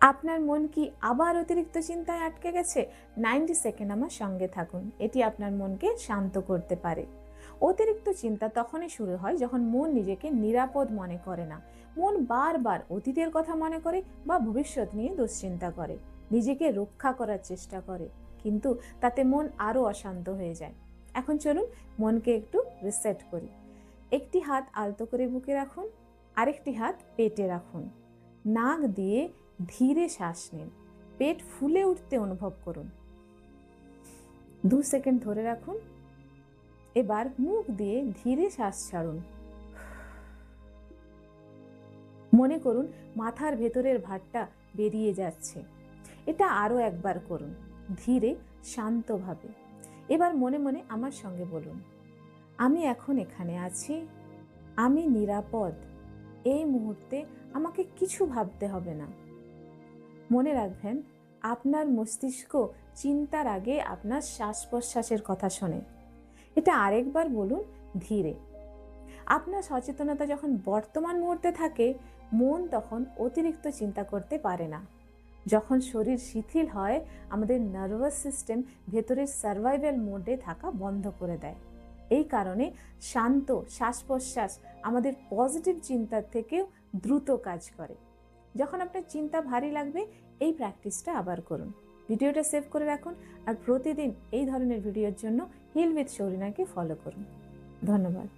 আপনার মন কি আবার অতিরিক্ত চিন্তায় আটকে গেছে? 90 সেকেন্ড আমার সঙ্গে থাকুন, এটি আপনার মনকে শান্ত করতে পারে। অতিরিক্ত চিন্তা তখনই শুরু হয় যখন মন নিজেকে নিরাপদ মনে করে না। মন বারবার অতীতের কথা মনে করে বা ভবিষ্যৎ নিয়ে দুশ্চিন্তা করে, নিজেকে রক্ষা করার চেষ্টা করে, কিন্তু তাতে মন আরও অশান্ত হয়ে যায়। এখন চলুন মনকে একটু রিসেট করি। একটি হাত আলতো করে বুকে রাখুন, আরেকটি হাত পেটে রাখুন। নাক দিয়ে ধীরে শ্বাস নিন, পেট ফুলে উঠতে অনুভব করুন। 2 সেকেন্ড ধরে রাখুন। এবার মুখ দিয়ে ধীরে শ্বাস ছাড়ুন। মনে করুন মাথার ভেতরের ভারটা বেরিয়ে যাচ্ছে। এটা আরও একবার করুন, ধীরে শান্তভাবে। এবার মনে মনে আমার সঙ্গে বলুন, আমি এখন এখানে আছি, আমি নিরাপদ, এই মুহূর্তে আমাকে কিছু ভাবতে হবে না। মনে রাখবেন, আপনার মস্তিষ্ক চিন্তার আগে আপনার শ্বাস প্রশ্বাসের কথা শোনে। এটা আরেকবার বলুন ধীরে। আপনার সচেতনতা যখন বর্তমান মুহূর্তে থাকে, মন তখন অতিরিক্ত চিন্তা করতে পারে না। যখন শরীর শিথিল হয়, আমাদের নার্ভাস সিস্টেম ভেতরের সার্ভাইভাল মোডে থাকা বন্ধ করে দেয়। এই কারণে শান্ত শ্বাস প্রশ্বাস আমাদের পজিটিভ চিন্তার থেকেও দ্রুত কাজ করে। যখন আপনার চিন্তা ভারী লাগবে, এই প্র্যাকটিসটা আবার করুন। ভিডিওটা সেভ করে রাখুন, আর প্রতিদিন এই ধরনের ভিডিওর জন্য হিল উইথ শৌরিনাকে ফলো করুন। ধন্যবাদ।